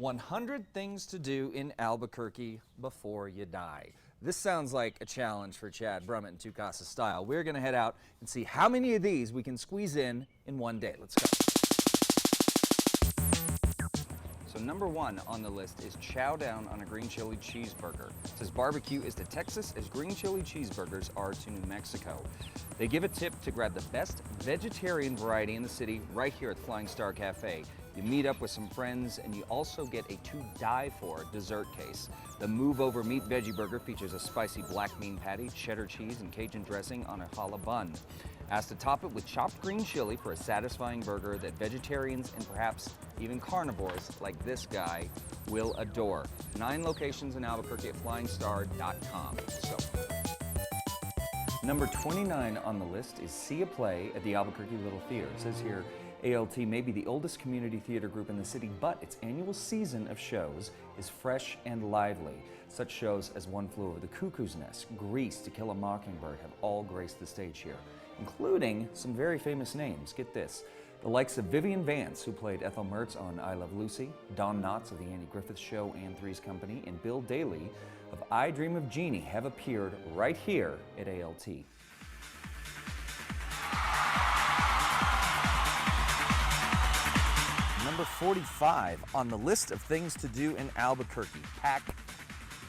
100 things to do in Albuquerque before you die. This sounds like a challenge for Chad Brummett and Two Casa Style. We're going to head out and see how many of these we can squeeze in one day. Let's go. So number one on the list is chow down on a green chili cheeseburger. It says barbecue is to Texas as green chili cheeseburgers are to New Mexico. They give a tip to grab the best vegetarian variety in the city right here at the Flying Star Cafe. You meet up with some friends and you also get a to die for dessert case. The Move Over Meat Veggie Burger features a spicy black bean patty, cheddar cheese, and Cajun dressing on a challah bun. Ask to top it with chopped green chili for a satisfying burger that vegetarians and perhaps even carnivores like this guy will adore. 9 locations in Albuquerque at FlyingStar.com. So, number 29 on the list is See a Play at the Albuquerque Little Theater. It says here, ALT may be the oldest community theater group in the city, but its annual season of shows is fresh and lively. Such shows as One Flew Over the Cuckoo's Nest, Grease, To Kill a Mockingbird have all graced the stage here, including some very famous names. Get this. The likes of Vivian Vance, who played Ethel Mertz on I Love Lucy, Don Knotts of The Andy Griffith Show and Three's Company, and Bill Daly of I Dream of Jeannie have appeared right here at ALT. Number 45 on the list of things to do in Albuquerque, pack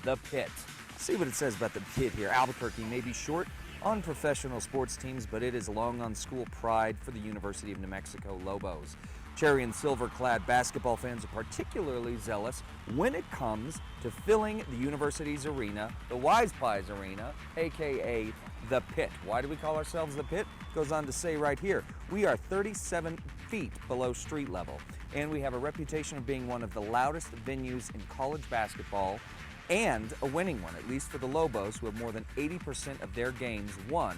the pit. See what it says about the pit here. Albuquerque may be short on professional sports teams, but it is long on school pride for the University of New Mexico Lobos. Cherry and silver-clad basketball fans are particularly zealous when it comes to filling the university's arena, the Wise Pies Arena, aka the Pit. Why do we call ourselves the Pit? It goes on to say right here, we are 37 feet below street level, and we have a reputation of being one of the loudest venues in college basketball, and a winning one, at least for the Lobos, who have more than 80% of their games won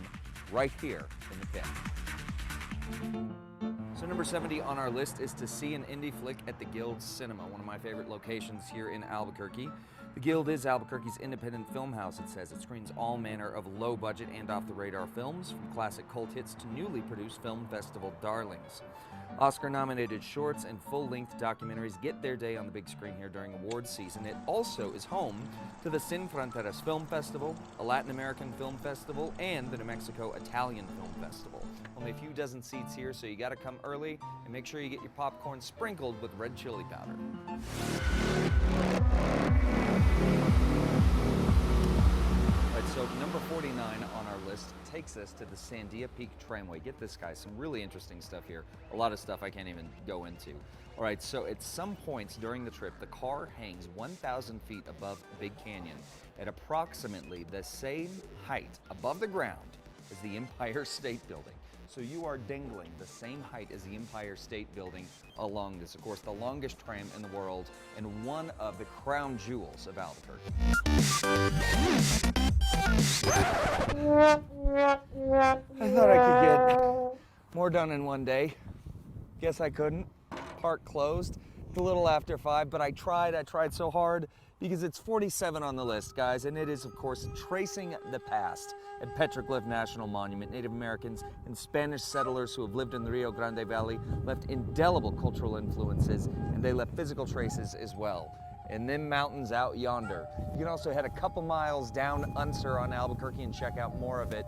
right here in the Pit. So number 70 on our list is to see an indie flick at the Guild Cinema, one of my favorite locations here in Albuquerque. The Guild is Albuquerque's independent film house, it says. It screens all manner of low-budget and off-the-radar films, from classic cult hits to newly produced film festival darlings. Oscar-nominated shorts and full-length documentaries get their day on the big screen here during awards season. It also is home to the Sin Fronteras Film Festival, a Latin American film festival, and the New Mexico Italian Film Festival. Only a few dozen seats here, so you gotta come early and make sure you get your popcorn sprinkled with red chili powder. So number 49 on our list takes us to the Sandia Peak Tramway. Get this, guys, some really interesting stuff here. A lot of stuff I can't even go into. All right, so at some points during the trip, the car hangs 1,000 feet above Big Canyon at approximately the same height above the ground as the Empire State Building. So you are dangling the same height as the Empire State Building along this, of course, the longest tram in the world and one of the crown jewels of Albuquerque. I thought I could get more done in one day. Guess I couldn't. Park closed. It's a little after 5, but I tried so hard because it's 47 on the list, guys, and it is, of course, Tracing the Past at Petroglyph National Monument. Native Americans and Spanish settlers who have lived in the Rio Grande Valley left indelible cultural influences, and they left physical traces as well. And them mountains out yonder. You can also head a couple miles down Unser on Albuquerque and check out more of it.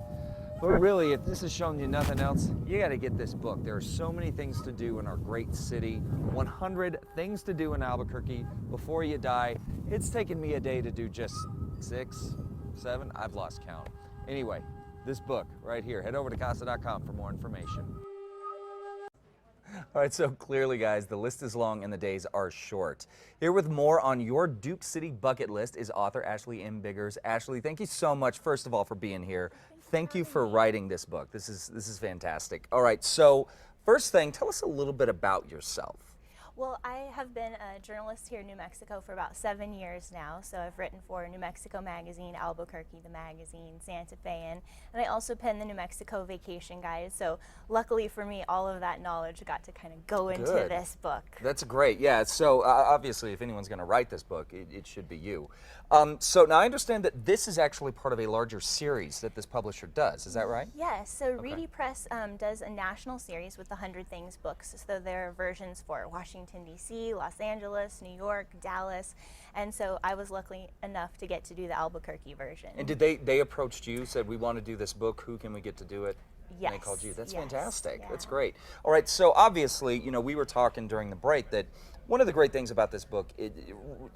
But really, if this has shown you nothing else, you gotta get this book. There are so many things to do in our great city. 100 things to do in Albuquerque before you die. It's taken me a day to do just 6, 7, I've lost count. Anyway, this book right here, head over to casa.com for more information. All right, so clearly, guys, the list is long and the days are short. Here with more on your Duke City bucket list is author Ashley M. Biggers. Ashley, thank you so much, first of all, for being here. Thank you for writing this book. This is fantastic. All right, so first thing, tell us a little bit about yourself. Well, I have been a journalist here in New Mexico for about 7 years now. So I've written for New Mexico Magazine, Albuquerque the Magazine, Santa Fe, and I also pen the New Mexico Vacation Guide. So luckily for me, all of that knowledge got to kind of go into this book. That's great. Yeah, so obviously if anyone's going to write this book, it should be you. So now I understand that this is actually part of a larger series that this publisher does. Is that right? Yes. So Reedy Press does a national series with the 100 Things books. So there are versions for Washington, Washington, D.C., Los Angeles, New York, Dallas, and so I was lucky enough to get to do the Albuquerque version. And did they approached you, said, we want to do this book, who can we get to do it? Yes. And they called you. That's yes, fantastic. yeah. That's great. All right, so obviously, we were talking during the break that one of the great things about this book,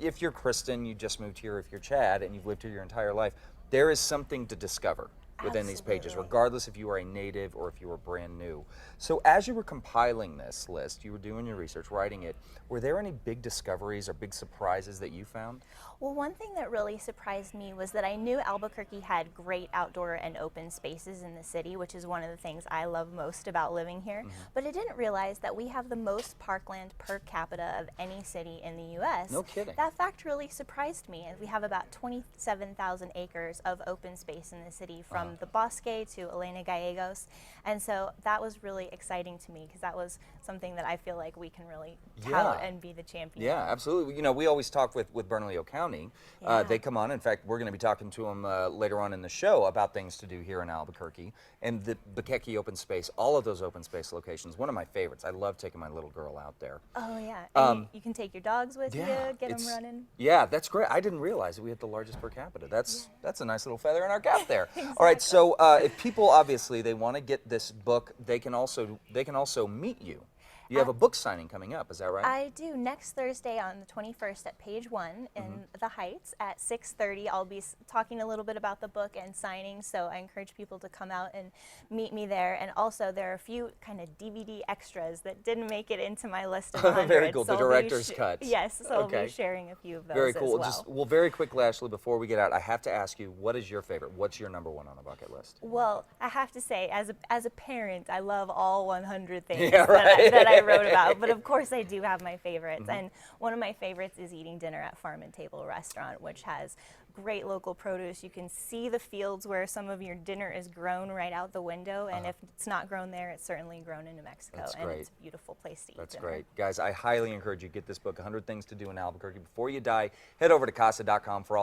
if you're Kristen, you just moved here, if you're Chad, and you've lived here your entire life, there is something to discover within these pages, Absolutely. regardless if you are a native or if you were brand new. So as you were compiling this list, you were doing your research, writing it, were there any big discoveries or big surprises that you found? Well, one thing that really surprised me was that I knew Albuquerque had great outdoor and open spaces in the city, which is one of the things I love most about living here. But I didn't realize that we have the most parkland per capita of any city in the U.S. No kidding. That fact really surprised me. And we have about 27,000 acres of open space in the city, from the Bosque to Elena Gallegos. And so that was really exciting to me, because that was something that I feel like we can really tout and be the champion. Yeah, absolutely. We always talk with Bernalillo County. Yeah. They come on. In fact, we're going to be talking to them later on in the show about things to do here in Albuquerque. And the Albuquerque open space, all of those open space locations, one of my favorites. I love taking my little girl out there. Oh, yeah. And you can take your dogs with you, get them it's- running. Yeah, that's great. I didn't realize that we had the largest per capita. That's a nice little feather in our cap there. All right, so if people obviously they want to get this book, they can also meet you. You have a book signing coming up, is that right? I do. Next Thursday on the 21st at Page 1 in the Heights at 6:30. I'll be talking a little bit about the book and signing, so I encourage people to come out and meet me there. And also, there are a few kind of DVD extras that didn't make it into my list of 100. Very cool. So The I'll be director's cuts. Yes, so I'll Okay. be sharing a few of those Very cool. as well. Very quickly, Ashley, before we get out, I have to ask you, what is your favorite? What's your number one on the bucket list? Well, I have to say, as a parent, I love all 100 things Yeah, right. that I wrote about. But of course, I do have my favorites. And one of my favorites is eating dinner at Farm and Table Restaurant, which has great local produce. You can see the fields where some of your dinner is grown right out the window. And if it's not grown there, it's certainly grown in New Mexico. That's and great. it's a beautiful place to eat That's dinner. great. Guys, I highly encourage you to get this book, 100 Things to Do in Albuquerque. Before you die, head over to casa.com for all